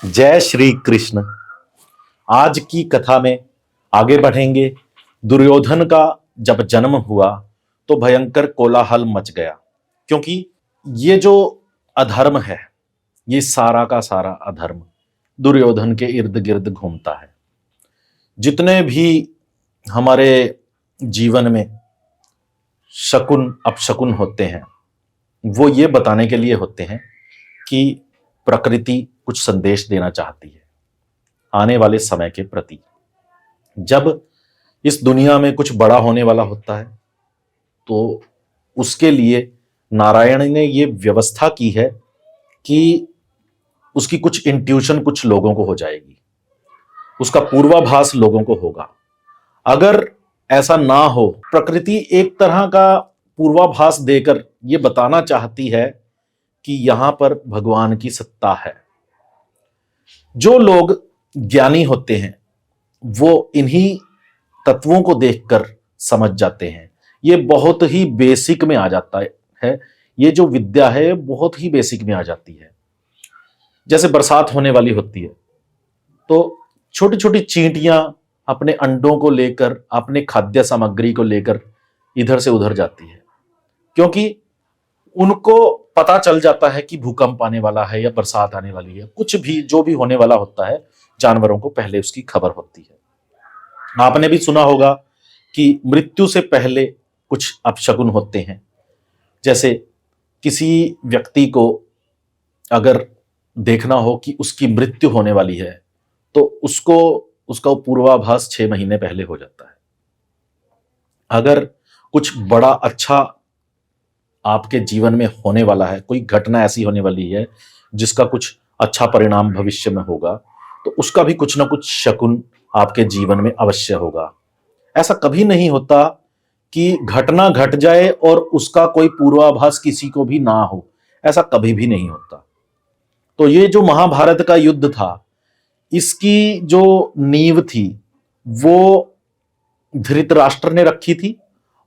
जय श्री कृष्ण। आज की कथा में आगे बढ़ेंगे। दुर्योधन का जब जन्म हुआ तो भयंकर कोलाहल मच गया, क्योंकि ये जो अधर्म है, ये सारा का सारा अधर्म दुर्योधन के इर्द गिर्द घूमता है। जितने भी हमारे जीवन में शकुन अपशकुन होते हैं, वो ये बताने के लिए होते हैं कि प्रकृति कुछ संदेश देना चाहती है आने वाले समय के प्रति। जब इस दुनिया में कुछ बड़ा होने वाला होता है तो उसके लिए नारायण ने ये व्यवस्था की है कि उसकी कुछ इंट्यूशन कुछ लोगों को हो जाएगी, उसका पूर्वाभास लोगों को होगा। अगर ऐसा ना हो, प्रकृति एक तरह का पूर्वाभास देकर ये बताना चाहती है कि यहां पर भगवान की सत्ता है। जो लोग ज्ञानी होते हैं वो इन्हीं तत्वों को देखकर समझ जाते हैं। ये बहुत ही बेसिक में आ जाता है। ये जो विद्या है बहुत ही बेसिक में आ जाती है। जैसे बरसात होने वाली होती है तो छोटी छोटी चींटियां अपने अंडों को लेकर, अपने खाद्य सामग्री को लेकर इधर से उधर जाती है, क्योंकि उनको पता चल जाता है कि भूकंप आने वाला है या बरसात आने वाली है। कुछ भी जो भी होने वाला होता है, जानवरों को पहले उसकी खबर होती है। आपने भी सुना होगा कि मृत्यु से पहले कुछ अपशकुन होते हैं। जैसे किसी व्यक्ति को अगर देखना हो कि उसकी मृत्यु होने वाली है तो उसको उसका पूर्वाभास 6 महीने पहले हो जाता है। अगर कुछ बड़ा अच्छा आपके जीवन में होने वाला है, कोई घटना ऐसी होने वाली है जिसका कुछ अच्छा परिणाम भविष्य में होगा, तो उसका भी कुछ ना कुछ शकुन आपके जीवन में अवश्य होगा। ऐसा कभी नहीं होता कि घटना घट जाए और उसका कोई पूर्वाभास किसी को भी ना हो। ऐसा कभी भी नहीं होता। तो ये जो महाभारत का युद्ध था, इसकी जो नींव थी वो धृतराष्ट्र ने रखी थी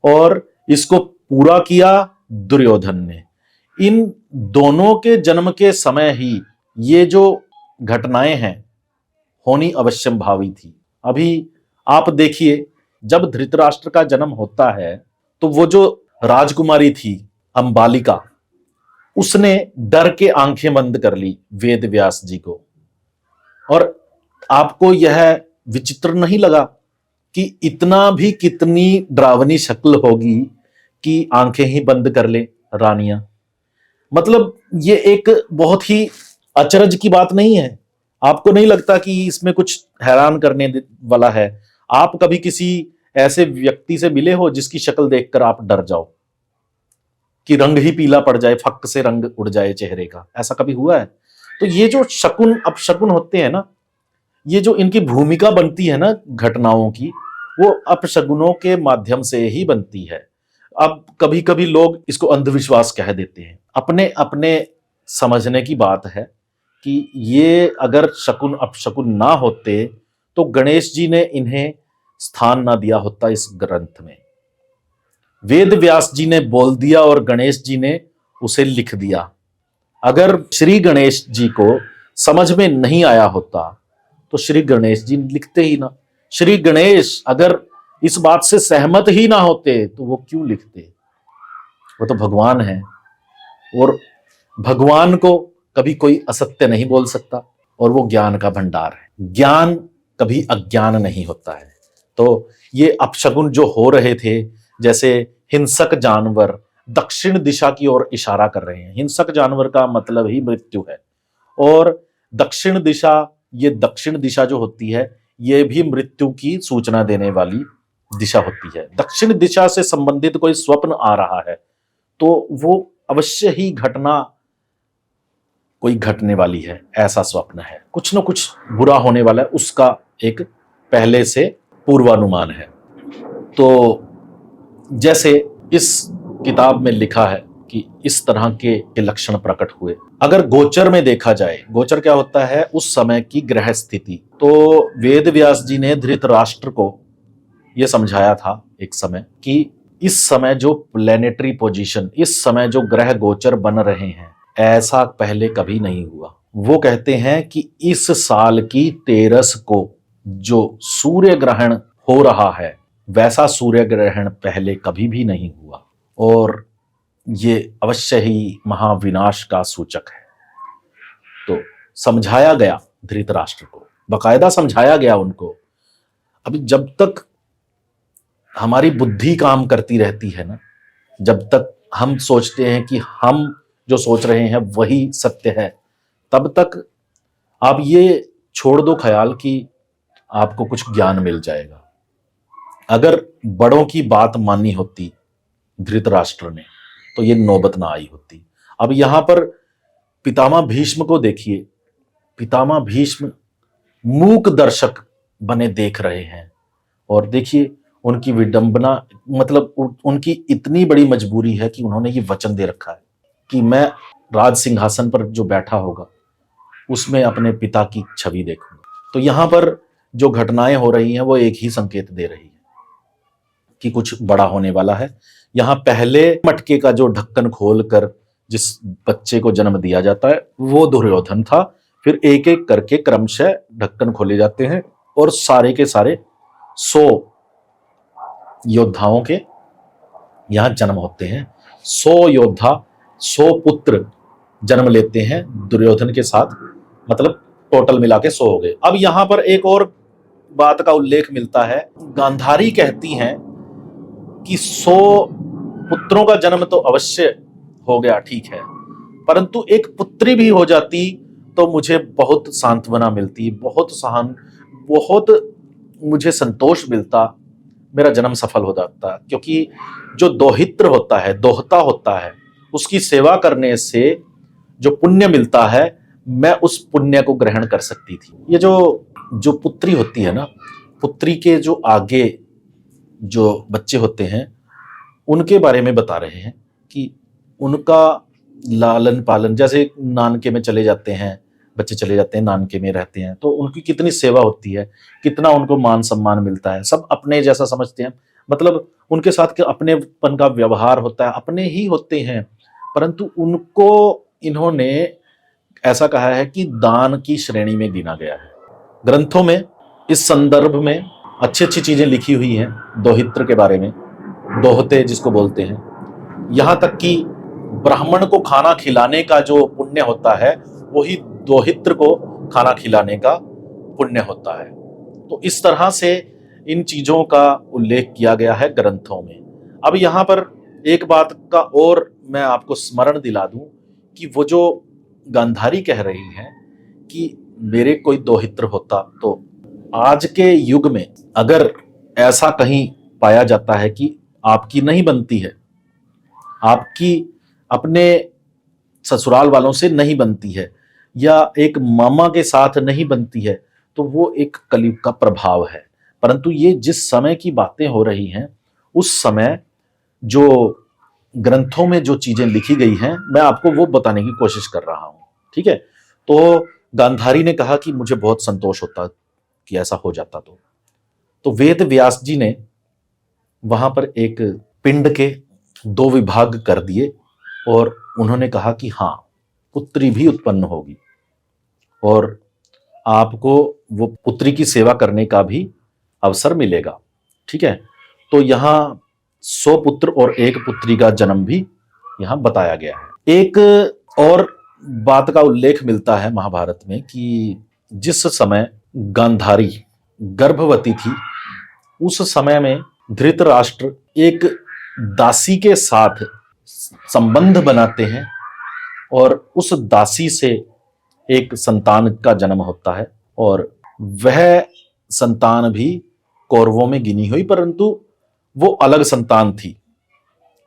और इसको पूरा किया दुर्योधन ने। इन दोनों के जन्म के समय ही ये जो घटनाएं हैं होनी अवश्यम भावी थी। अभी आप देखिए, जब धृतराष्ट्र का जन्म होता है तो वो जो राजकुमारी थी अंबालिका, उसने डर के आंखें बंद कर ली वेद व्यास जी को। और आपको यह विचित्र नहीं लगा कि इतना भी कितनी डरावनी शक्ल होगी कि आंखें ही बंद कर ले रानियां? मतलब ये एक बहुत ही अचरज की बात नहीं है? आपको नहीं लगता कि इसमें कुछ हैरान करने वाला है? आप कभी किसी ऐसे व्यक्ति से मिले हो जिसकी शक्ल देखकर आप डर जाओ कि रंग ही पीला पड़ जाए, फक से रंग उड़ जाए चेहरे का? ऐसा कभी हुआ है? तो ये जो शकुन अपशकुन होते हैं ना, ये जो इनकी भूमिका बनती है ना घटनाओं की, वो अपशगुनों के माध्यम से ही बनती है। अब कभी कभी लोग इसको अंधविश्वास कह देते हैं। अपने अपने समझने की बात है कि ये अगर शकुन अपशकुन ना होते तो गणेश जी ने इन्हें स्थान ना दिया होता इस ग्रंथ में। वेद व्यास जी ने बोल दिया और गणेश जी ने उसे लिख दिया। अगर श्री गणेश जी को समझ में नहीं आया होता तो श्री गणेश जी लिखते ही ना। श्री गणेश अगर इस बात से सहमत ही ना होते तो वो क्यों लिखते? वो तो भगवान है और भगवान को कभी कोई असत्य नहीं बोल सकता और वो ज्ञान का भंडार है। ज्ञान कभी अज्ञान नहीं होता है। तो ये अपशकुन जो हो रहे थे, जैसे हिंसक जानवर दक्षिण दिशा की ओर इशारा कर रहे हैं। हिंसक जानवर का मतलब ही मृत्यु है। और दक्षिण दिशा, ये दक्षिण दिशा जो होती है ये भी मृत्यु की सूचना देने वाली दिशा होती है। दक्षिण दिशा से संबंधित कोई स्वप्न आ रहा है तो वो अवश्य ही घटना कोई घटने वाली है, ऐसा स्वप्न है। कुछ ना कुछ बुरा होने वाला है, उसका एक पहले से पूर्वानुमान है। तो जैसे इस किताब में लिखा है कि इस तरह के लक्षण प्रकट हुए। अगर गोचर में देखा जाए, गोचर क्या होता है? उस समय की ग्रह स्थिति। तो वेद व्यास जी ने धृतराष्ट्र को यह समझाया था एक समय कि इस समय जो प्लेनेटरी पोजीशन, इस समय जो ग्रह गोचर बन रहे हैं, ऐसा पहले कभी नहीं हुआ। वो कहते हैं कि इस साल की 13 को जो सूर्य ग्रहण हो रहा है वैसा सूर्य ग्रहण पहले कभी भी नहीं हुआ और ये अवश्य ही महाविनाश का सूचक है। तो समझाया गया धृतराष्ट्र को, बकायदा समझाया गया उनको। अभी जब तक हमारी बुद्धि काम करती रहती है ना, जब तक हम सोचते हैं कि हम जो सोच रहे हैं वही सत्य है, तब तक आप ये छोड़ दो ख्याल कि आपको कुछ ज्ञान मिल जाएगा। अगर बड़ों की बात माननी होती धृतराष्ट्र ने तो ये नौबत ना आई होती। अब यहां पर पितामह भीष्म को देखिए, पितामह भीष्म मूक दर्शक बने देख रहे हैं और देखिए उनकी विडंबना, मतलब उनकी इतनी बड़ी मजबूरी है कि उन्होंने ये वचन दे रखा है कि मैं राज सिंहासन पर जो बैठा होगा उसमें अपने पिता की छवि देखूंगा। तो यहां पर जो घटनाएं हो रही हैं वो एक ही संकेत दे रही है कि कुछ बड़ा होने वाला है। यहां पहले मटके का जो ढक्कन खोलकर जिस बच्चे को जन्म दिया जाता है वो दुर्योधन था। फिर एक एक करके क्रमशः ढक्कन खोले जाते हैं और सारे के सारे 100 योद्धाओं के यहां जन्म होते हैं। 100 योद्धा, 100 पुत्र जन्म लेते हैं दुर्योधन के साथ, मतलब टोटल मिला के 100 हो गए। अब यहां पर एक और बात का उल्लेख मिलता है। गांधारी कहती हैं कि 100 पुत्रों का जन्म तो अवश्य हो गया, ठीक है, परंतु एक पुत्री भी हो जाती तो मुझे बहुत सांत्वना मिलती, बहुत मुझे संतोष मिलता, मेरा जन्म सफल हो जाता। क्योंकि जो दोहित्र होता है, दोहता होता है, उसकी सेवा करने से जो पुण्य मिलता है मैं उस पुण्य को ग्रहण कर सकती थी। ये जो पुत्री होती है ना, पुत्री के जो आगे जो बच्चे होते हैं उनके बारे में बता रहे हैं कि उनका लालन पालन, जैसे नानके में चले जाते हैं बच्चे, चले जाते हैं नानके में रहते हैं तो उनकी कितनी सेवा होती है, कितना उनको मान सम्मान मिलता है, सब अपने जैसा समझते हैं, मतलब उनके साथ के अपनेपन का व्यवहार होता है, अपने ही होते हैं। परंतु उनको इन्होंने ऐसा कहा है कि दान की श्रेणी में गिना गया है। ग्रंथों में इस संदर्भ में अच्छी अच्छी चीजें लिखी हुई हैं दोहित्र के बारे में, दोहते जिसको बोलते हैं। यहां तक कि ब्राह्मण को खाना खिलाने का जो पुण्य होता है वही दोहित्र को खाना खिलाने का पुण्य होता है। तो इस तरह से इन चीजों का उल्लेख किया गया है ग्रंथों में। अब यहां पर एक बात का और मैं आपको स्मरण दिला दूं कि वो जो गांधारी कह रही हैं कि मेरे कोई दोहित्र होता, तो आज के युग में अगर ऐसा कहीं पाया जाता है कि आपकी नहीं बनती है, आपकी अपने ससुराल वालों से नहीं बनती है या एक मामा के साथ नहीं बनती है, तो वो एक कलयुग का प्रभाव है। परंतु ये जिस समय की बातें हो रही हैं उस समय जो ग्रंथों में जो चीजें लिखी गई हैं मैं आपको वो बताने की कोशिश कर रहा हूं, ठीक है। तो गांधारी ने कहा कि मुझे बहुत संतोष होता कि ऐसा हो जाता। तो वेद व्यास जी ने वहां पर एक पिंड के 2 विभाग कर दिए और उन्होंने कहा कि हाँ, पुत्री भी उत्पन्न होगी और आपको वो पुत्री की सेवा करने का भी अवसर मिलेगा, ठीक है। तो यहां 100 पुत्र और 1 पुत्री का जन्म भी यहां बताया गया है। एक और बात का उल्लेख मिलता है महाभारत में कि जिस समय गांधारी गर्भवती थी उस समय में धृतराष्ट्र एक दासी के साथ संबंध बनाते हैं और उस दासी से एक संतान का जन्म होता है और वह संतान भी कौरवों में गिनी हुई, परंतु वो अलग संतान थी।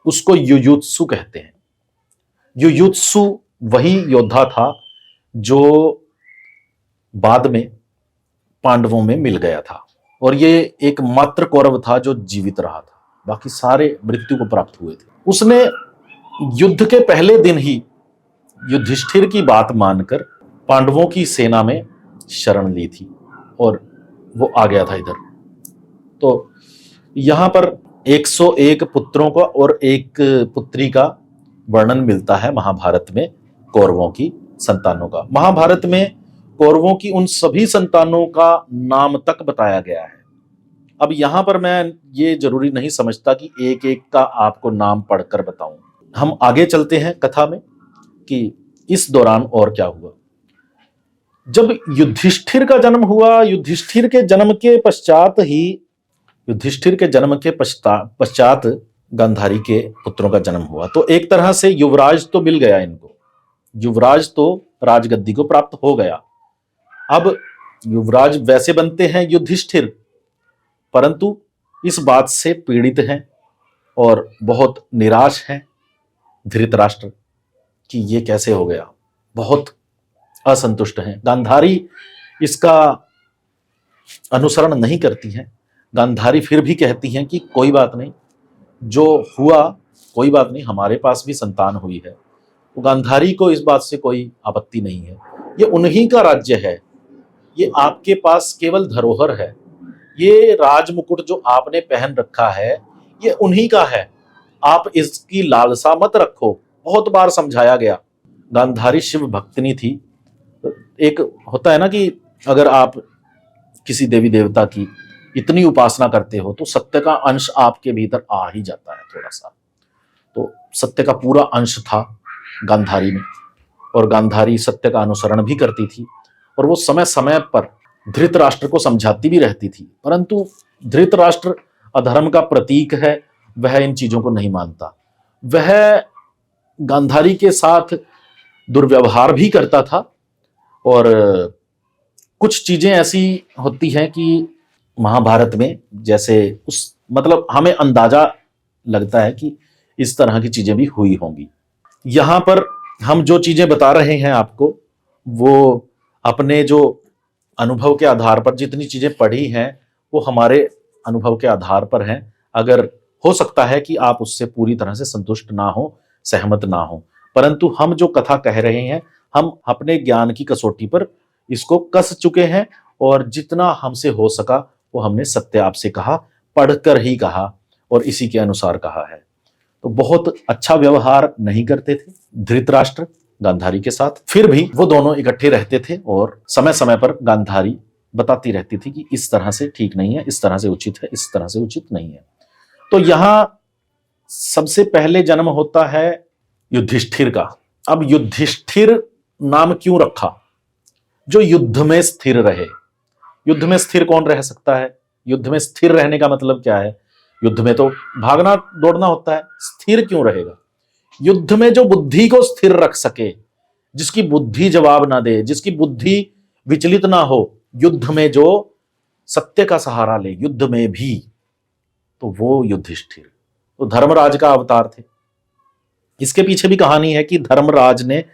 उसको युयुत्सु कहते हैं। युयुत्सु वही योद्धा था जो बाद में पांडवों में मिल गया था और ये एकमात्र कौरव था जो जीवित रहा था, बाकी सारे मृत्यु को प्राप्त हुए थे। उसने युद्ध के पहले दिन ही युधिष्ठिर की बात मानकर पांडवों की सेना में शरण ली थी और वो आ गया था इधर। तो यहां पर 101 पुत्रों का और 1 पुत्री का वर्णन मिलता है महाभारत में कौरवों की। संतानों का। महाभारत में कौरवों की उन सभी संतानों का नाम तक बताया गया है। अब यहां पर मैं ये जरूरी नहीं समझता कि एक एक का आपको नाम पढ़कर बताऊं। हम आगे चलते हैं कथा में कि इस दौरान और क्या हुआ। जब युधिष्ठिर का जन्म हुआ, युधिष्ठिर के जन्म के पश्चात गांधारी के पुत्रों का जन्म हुआ। तो एक तरह से युवराज तो मिल गया इनको, युवराज तो राजगद्दी को प्राप्त हो गया। अब युवराज वैसे बनते हैं युधिष्ठिर, परंतु इस बात से पीड़ित हैं और बहुत निराश हैं धृतराष्ट्र कि ये कैसे हो गया, बहुत असंतुष्ट हैं। गांधारी इसका अनुसरण नहीं करती हैं। गांधारी फिर भी कहती हैं कि कोई बात नहीं, जो हुआ कोई बात नहीं, हमारे पास भी संतान हुई है। तो गांधारी को इस बात से कोई आपत्ति नहीं है। ये उन्हीं का राज्य है, ये आपके पास केवल धरोहर है। ये राजमुकुट जो आपने पहन रखा है ये उन्हीं का है, आप इसकी लालसा मत रखो। बहुत बार समझाया गया। गांधारी शिव भक्तिनी थी। एक होता है ना कि अगर आप किसी देवी देवता की इतनी उपासना करते हो तो सत्य का अंश आपके भीतर आ ही जाता है थोड़ा सा। तो सत्य का पूरा अंश था गांधारी में, और गांधारी सत्य का अनुसरण भी करती थी, और वो समय समय पर धृतराष्ट्र को समझाती भी रहती थी। परंतु धृतराष्ट्र अधर्म का प्रतीक है, वह इन चीजों को नहीं मानता। वह गांधारी के साथ दुर्व्यवहार भी करता था, और कुछ चीजें ऐसी होती हैं कि महाभारत में जैसे मतलब हमें अंदाजा लगता है कि इस तरह की चीजें भी हुई होंगी। यहां पर हम जो चीजें बता रहे हैं आपको, वो अपने जो अनुभव के आधार पर जितनी चीजें पढ़ी हैं वो हमारे अनुभव के आधार पर हैं। अगर हो सकता है कि आप उससे पूरी तरह से संतुष्ट ना हो, सहमत ना हो, परंतु हम जो कथा कह रहे हैं हम अपने ज्ञान की कसौटी पर इसको कस चुके हैं, और जितना हमसे हो सका वो हमने सत्य आपसे कहा, पढ़कर ही कहा और इसी के अनुसार कहा है। तो बहुत अच्छा व्यवहार नहीं करते थे धृतराष्ट्र गांधारी के साथ, फिर भी वो दोनों इकट्ठे रहते थे और समय समय पर गांधारी बताती रहती थी कि इस तरह से ठीक नहीं है, इस तरह से उचित है, इस तरह से उचित नहीं है। तो यहां सबसे पहले जन्म होता है युधिष्ठिर का। अब युधिष्ठिर नाम क्यों रखा? जो युद्ध में स्थिर रहे। युद्ध में स्थिर कौन रह सकता है? युद्ध में स्थिर रहने का मतलब क्या है? युद्ध में तो भागना दौड़ना होता है, स्थिर क्यों रहेगा? युद्ध में जो बुद्धि को स्थिर रख सके, जिसकी बुद्धि जवाब ना दे, जिसकी बुद्धि विचलित ना हो, युद्ध में जो सत्य का सहारा ले युद्ध में भी, तो वो युधिष्ठिर तो धर्मराज का अवतार थे। इसके पीछे भी कहानी है कि धर्मराज ने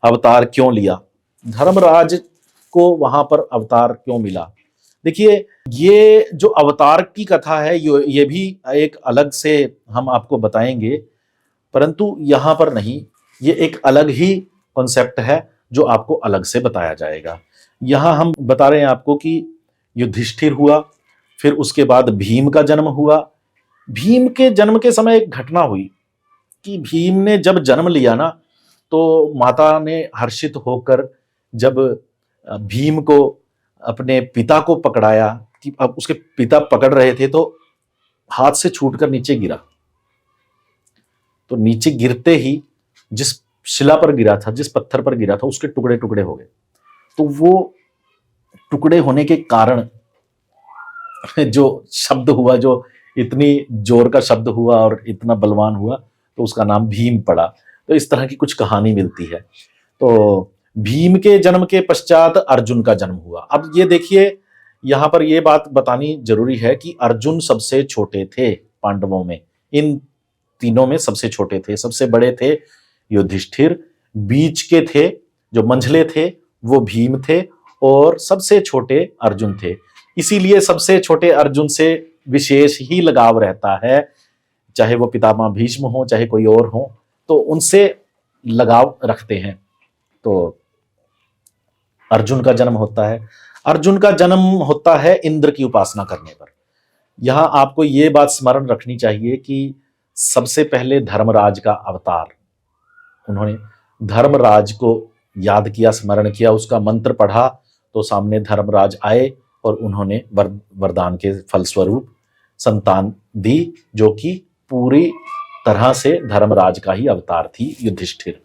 अवतार क्यों लिया, धर्मराज को वहां पर अवतार क्यों मिला। देखिए, ये जो अवतार की कथा है ये भी एक अलग से हम आपको बताएंगे, परंतु यहां पर नहीं, ये एक अलग ही कॉन्सेप्ट है जो आपको अलग से बताया जाएगा। यहां हम बता रहे हैं आपको कि युधिष्ठिर हुआ, फिर उसके बाद भीम का जन्म हुआ। भीम के जन्म के समय एक घटना हुई कि भीम ने जब जन्म लिया ना, तो माता ने हर्षित होकर जब भीम को अपने पिता को पकड़ाया, कि अब उसके पिता पकड़ रहे थे, तो हाथ से छूटकर नीचे गिरा। तो नीचे गिरते ही जिस शिला पर गिरा था, जिस पत्थर पर गिरा था, उसके टुकड़े टुकड़े हो गए। तो वो टुकड़े होने के कारण जो शब्द हुआ, जो इतनी जोर का शब्द हुआ और इतना बलवान हुआ, तो उसका नाम भीम पड़ा। तो इस तरह की कुछ कहानी मिलती है। तो भीम के जन्म के पश्चात अर्जुन का जन्म हुआ। अब ये देखिए, यहां पर ये बात बतानी जरूरी है कि अर्जुन सबसे छोटे थे पांडवों में, इन तीनों में सबसे छोटे थे। सबसे बड़े थे युधिष्ठिर, बीच के थे जो मंझले थे वो भीम थे, और सबसे छोटे अर्जुन थे। इसीलिए सबसे छोटे अर्जुन से विशेष ही लगाव रहता है, चाहे वो पितामह भीष्म हो, चाहे कोई और हो, तो उनसे लगाव रखते हैं। तो अर्जुन का जन्म होता है। अर्जुन का जन्म होता है इंद्र की उपासना करने पर। यहां आपको यह बात स्मरण रखनी चाहिए कि सबसे पहले धर्मराज का अवतार, उन्होंने धर्मराज को याद किया, स्मरण किया, उसका मंत्र पढ़ा, तो सामने धर्मराज आए और उन्होंने वरदान के फलस्वरूप संतान दी, जो कि पूरी तरह से धर्मराज का ही अवतार थी, युधिष्ठिर।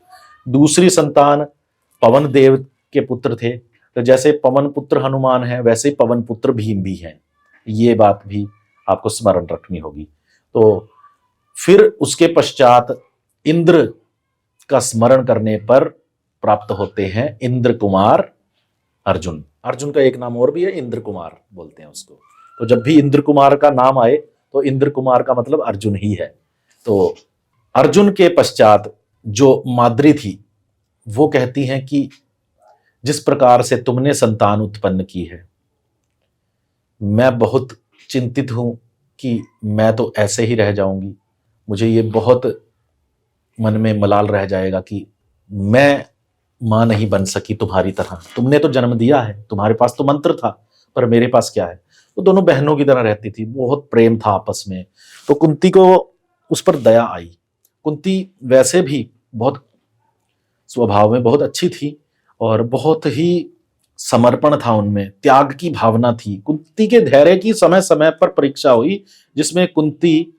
दूसरी संतान पवन देव के पुत्र थे, तो जैसे पवन पुत्र हनुमान है वैसे पवन पुत्र भीम भी हैं, ये बात भी आपको स्मरण रखनी होगी। तो फिर उसके पश्चात इंद्र का स्मरण करने पर प्राप्त होते हैं इंद्र कुमार अर्जुन। अर्जुन का एक नाम और भी है, इंद्र कुमार बोलते हैं उसको। तो जब भी इंद्र कुमार का नाम आए तो इंद्र कुमार का मतलब अर्जुन ही है। तो अर्जुन के पश्चात जो माद्री थी वो कहती हैं कि जिस प्रकार से तुमने संतान उत्पन्न की है, मैं बहुत चिंतित हूं कि मैं तो ऐसे ही रह जाऊंगी। मुझे ये बहुत मन में मलाल रह जाएगा कि मैं मां नहीं बन सकी तुम्हारी तरह। तुमने तो जन्म दिया है, तुम्हारे पास तो मंत्र था, पर मेरे पास क्या है। तो दोनों बहनों की तरह रहती थी, बहुत प्रेम था आपस में। तो कुंती को उस पर दया आई। कुंती वैसे भी बहुत स्वभाव में बहुत अच्छी थी और बहुत ही समर्पण था उनमें, त्याग की भावना थी। कुंती के धैर्य की समय समय पर परीक्षा हुई, जिसमें कुंती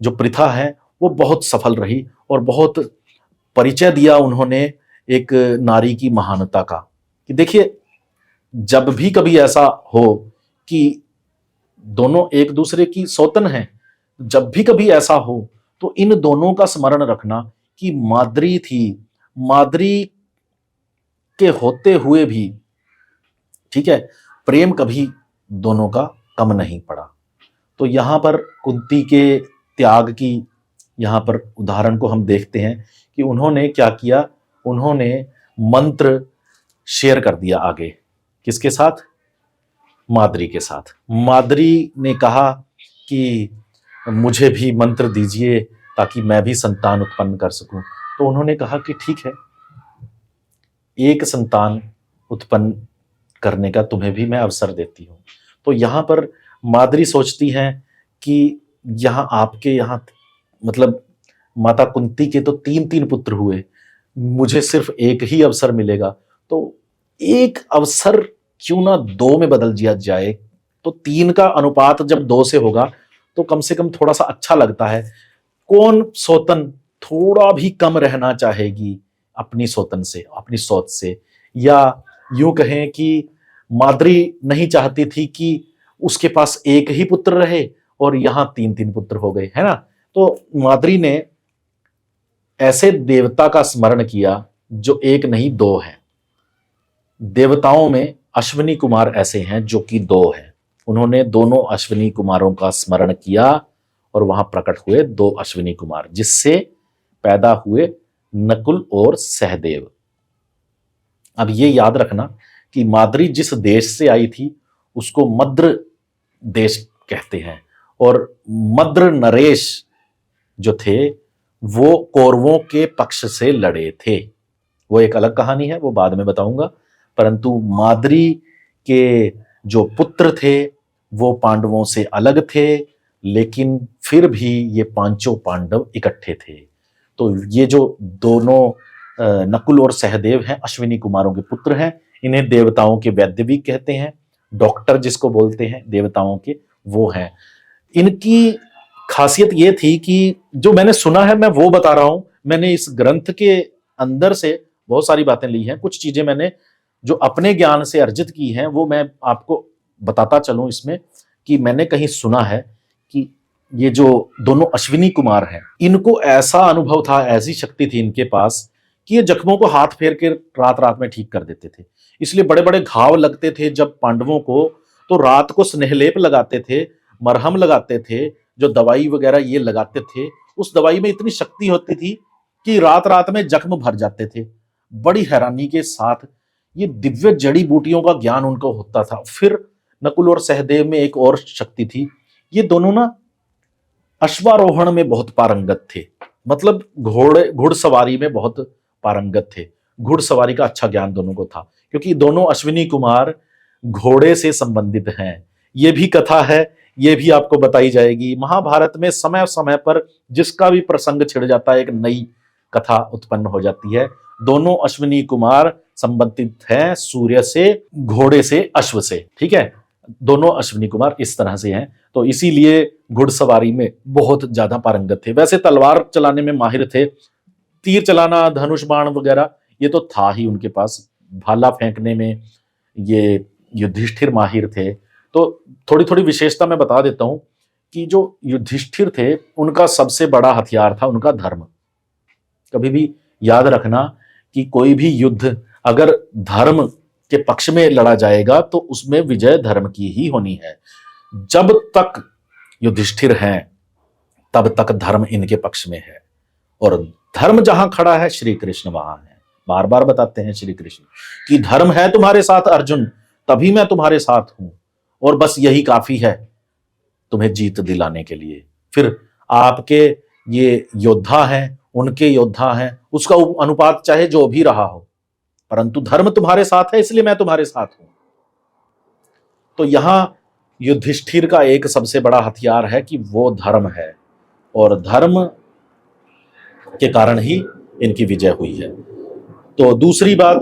जो प्रथा है वो बहुत सफल रही और बहुत परिचय दिया उन्होंने एक नारी की महानता का। कि देखिए, जब भी कभी ऐसा हो कि दोनों एक दूसरे की सौतन हैं, जब भी कभी ऐसा हो तो इन दोनों का स्मरण रखना कि माद्री थी, माद्री के होते हुए भी, ठीक है, प्रेम कभी दोनों का कम नहीं पड़ा। तो यहां पर कुंती के त्याग की यहां पर उदाहरण को हम देखते हैं कि उन्होंने क्या किया, उन्होंने मंत्र शेयर कर दिया आगे। किसके साथ? माद्री के साथ। माद्री ने कहा कि मुझे भी मंत्र दीजिए ताकि मैं भी संतान उत्पन्न कर सकूं। तो उन्होंने कहा कि ठीक है, एक संतान उत्पन्न करने का तुम्हें भी मैं अवसर देती हूं। तो यहां पर माद्री सोचती हैं कि यहां आपके यहां मतलब माता कुंती के तो 3-3 पुत्र हुए, मुझे सिर्फ एक ही अवसर मिलेगा। तो एक अवसर क्यों ना 2 में बदल दिया जाए। तो 3 का अनुपात जब 2 से होगा तो कम से कम थोड़ा सा अच्छा लगता है। कौन सौतन थोड़ा भी कम रहना चाहेगी अपनी सौतन से, अपनी सौत से। या यूं कहें कि माद्री नहीं चाहती थी कि उसके पास एक ही पुत्र रहे और यहां 3-3 पुत्र हो गए, है ना। तो माद्री ने ऐसे देवता का स्मरण किया जो एक नहीं 2 है। देवताओं में अश्विनी कुमार ऐसे हैं जो कि 2 हैं। उन्होंने दोनों अश्विनी कुमारों का स्मरण किया और वहां प्रकट हुए 2 अश्विनी कुमार, जिससे पैदा हुए नकुल और सहदेव। अब ये याद रखना कि माद्री जिस देश से आई थी उसको मद्र देश कहते हैं, और मद्र नरेश जो थे वो कौरवों के पक्ष से लड़े थे। वो एक अलग कहानी है, वो बाद में बताऊंगा। परंतु माद्री के जो पुत्र थे वो पांडवों से अलग थे, लेकिन फिर भी ये 5 पांडव इकट्ठे थे। तो ये जो दोनों नकुल और सहदेव हैं, अश्विनी कुमारों के पुत्र हैं। इन्हें देवताओं के वैद्य भी कहते हैं, डॉक्टर जिसको बोलते हैं देवताओं के, वो हैं। इनकी खासियत ये थी कि जो मैंने सुना है मैं वो बता रहा हूं। मैंने इस ग्रंथ के अंदर से बहुत सारी बातें ली हैं, कुछ चीजें मैंने जो अपने ज्ञान से अर्जित की हैं वो मैं आपको बताता चलूं इसमें। कि मैंने कहीं सुना है कि ये जो दोनों अश्विनी कुमार हैं, इनको ऐसा अनुभव था, ऐसी शक्ति थी इनके पास कि ये जख्मों को हाथ फेर के रात रात में ठीक कर देते थे। इसलिए बड़े बड़े घाव लगते थे जब पांडवों को, तो रात को स्नेहलेप लगाते थे, मरहम लगाते थे, जो दवाई वगैरह ये लगाते थे, उस दवाई में इतनी शक्ति होती थी कि रात रात में जख्म भर जाते थे। बड़ी हैरानी के साथ ये दिव्य जड़ी बूटियों का ज्ञान उनको होता था। फिर नकुल और सहदेव में एक और शक्ति थी, ये दोनों ना अश्वारोहण में बहुत पारंगत थे, मतलब घुड़सवारी में बहुत पारंगत थे। घुड़सवारी का अच्छा ज्ञान दोनों को था, क्योंकि दोनों अश्विनी कुमार घोड़े से संबंधित हैं। ये भी कथा है, ये भी आपको बताई जाएगी। महाभारत में समय समय पर जिसका भी प्रसंग छिड़ जाता है एक नई कथा उत्पन्न हो जाती है। दोनों अश्विनी कुमार संबंधित हैं सूर्य से, घोड़े से, अश्व से, ठीक है। दोनों अश्विनी कुमार इस तरह से हैं, तो इसीलिए घुड़सवारी में बहुत ज्यादा पारंगत थे। वैसे तलवार चलाने में माहिर थे, तीर चलाना, धनुष बाण वगैरह ये तो था ही उनके पास। भाला फेंकने में ये युधिष्ठिर माहिर थे। तो थोड़ी थोड़ी विशेषता मैं बता देता हूं कि जो युधिष्ठिर थे उनका सबसे बड़ा हथियार था उनका धर्म। कभी भी याद रखना कि कोई भी युद्ध अगर धर्म के पक्ष में लड़ा जाएगा तो उसमें विजय धर्म की ही होनी है। जब तक युधिष्ठिर हैं तब तक धर्म इनके पक्ष में है, और धर्म जहां खड़ा है श्री कृष्ण वहां है। बार बार बताते हैं श्री कृष्ण कि धर्म है तुम्हारे साथ अर्जुन, तभी मैं तुम्हारे साथ हूं, और बस यही काफी है तुम्हें जीत दिलाने के लिए। फिर आपके ये योद्धा हैं, उनके योद्धा हैं, उसका अनुपात चाहे जो भी रहा हो, परंतु धर्म तुम्हारे साथ है इसलिए मैं तुम्हारे साथ हूं। तो यहां युधिष्ठिर का एक सबसे बड़ा हथियार है कि वो धर्म है, और धर्म के कारण ही इनकी विजय हुई है। तो दूसरी बात,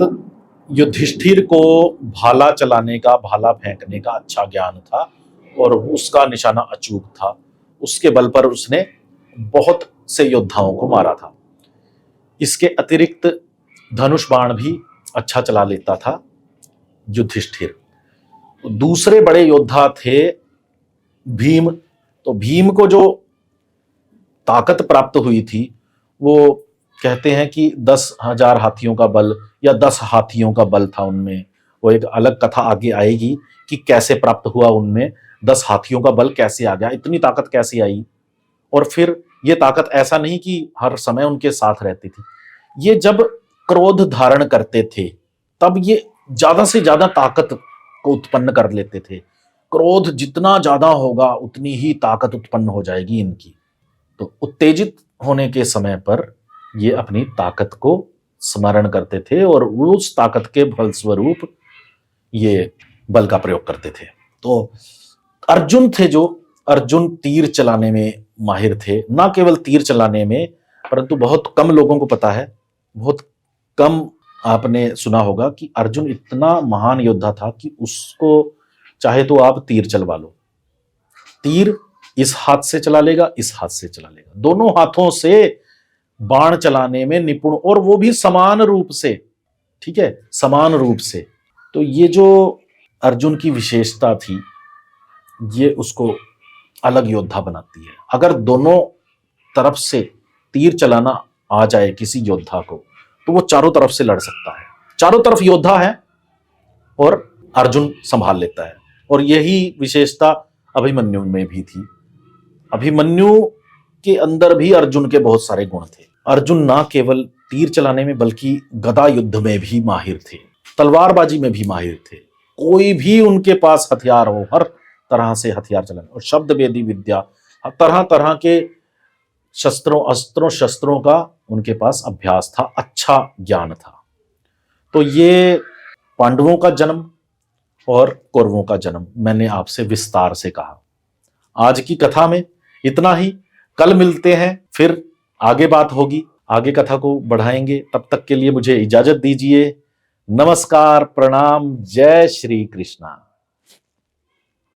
युधिष्ठिर को भाला चलाने का, भाला फेंकने का अच्छा ज्ञान था और उसका निशाना अचूक था। उसके बल पर उसने बहुत से योद्धाओं को मारा था। इसके अतिरिक्त धनुष बाण भी अच्छा चला लेता था युधिष्ठिर। दूसरे बड़े योद्धा थे भीम। तो भीम को जो ताकत प्राप्त हुई थी वो कहते हैं कि 10,000 हाथियों का बल या 10 हाथियों का बल था उनमें। वो एक अलग कथा आगे आएगी कि कैसे प्राप्त हुआ उनमें 10 हाथियों का बल, कैसे आ गया, इतनी ताकत कैसे आई। और फिर ये ताकत ऐसा नहीं कि हर समय उनके साथ रहती थी, ये जब क्रोध धारण करते थे तब ये ज्यादा से ज्यादा ताकत को उत्पन्न कर लेते थे। क्रोध जितना ज्यादा होगा उतनी ही ताकत उत्पन्न हो जाएगी इनकी। तो उत्तेजित होने के समय पर ये अपनी ताकत को स्मरण करते थे और उस ताकत के फलस्वरूप ये बल का प्रयोग करते थे। तो अर्जुन थे जो अर्जुन तीर चलाने में माहिर थे। ना केवल तीर चलाने में, परंतु बहुत कम लोगों को पता है, बहुत कम आपने सुना होगा कि अर्जुन इतना महान योद्धा था कि उसको चाहे तो आप तीर चलवा लो, तीर इस हाथ से चला लेगा, इस हाथ से चला लेगा, दोनों हाथों से बाण चलाने में निपुण, और वो भी समान रूप से, ठीक है, समान रूप से। तो ये जो अर्जुन की विशेषता थी ये उसको अलग योद्धा बनाती है। अगर दोनों तरफ से तीर चलाना आ जाए किसी योद्धा को तो वो चारों तरफ से लड़ सकता है। चारों तरफ योद्धा है और अर्जुन संभाल लेता है। और यही विशेषता अभिमन्यु में भी थी। अभिमन्यु के अंदर भी अर्जुन के बहुत सारे गुण थे। अर्जुन ना केवल तीर चलाने में बल्कि गदा युद्ध में भी माहिर थे, तलवारबाजी में भी माहिर थे। कोई भी उनके पास हथियार हो, हर तरह से हथियार चलाने, और शब्द वेदी विद्या, तरह तरह के शस्त्रों, अस्त्रों, शस्त्रों का उनके पास अभ्यास था, अच्छा ज्ञान था। तो ये पांडवों का जन्म और कौरवों का जन्म मैंने आपसे विस्तार से कहा। आज की कथा में इतना ही। कल मिलते हैं, फिर आगे बात होगी, आगे कथा को बढ़ाएंगे। तब तक के लिए मुझे इजाजत दीजिए। नमस्कार, प्रणाम, जय श्री कृष्णा।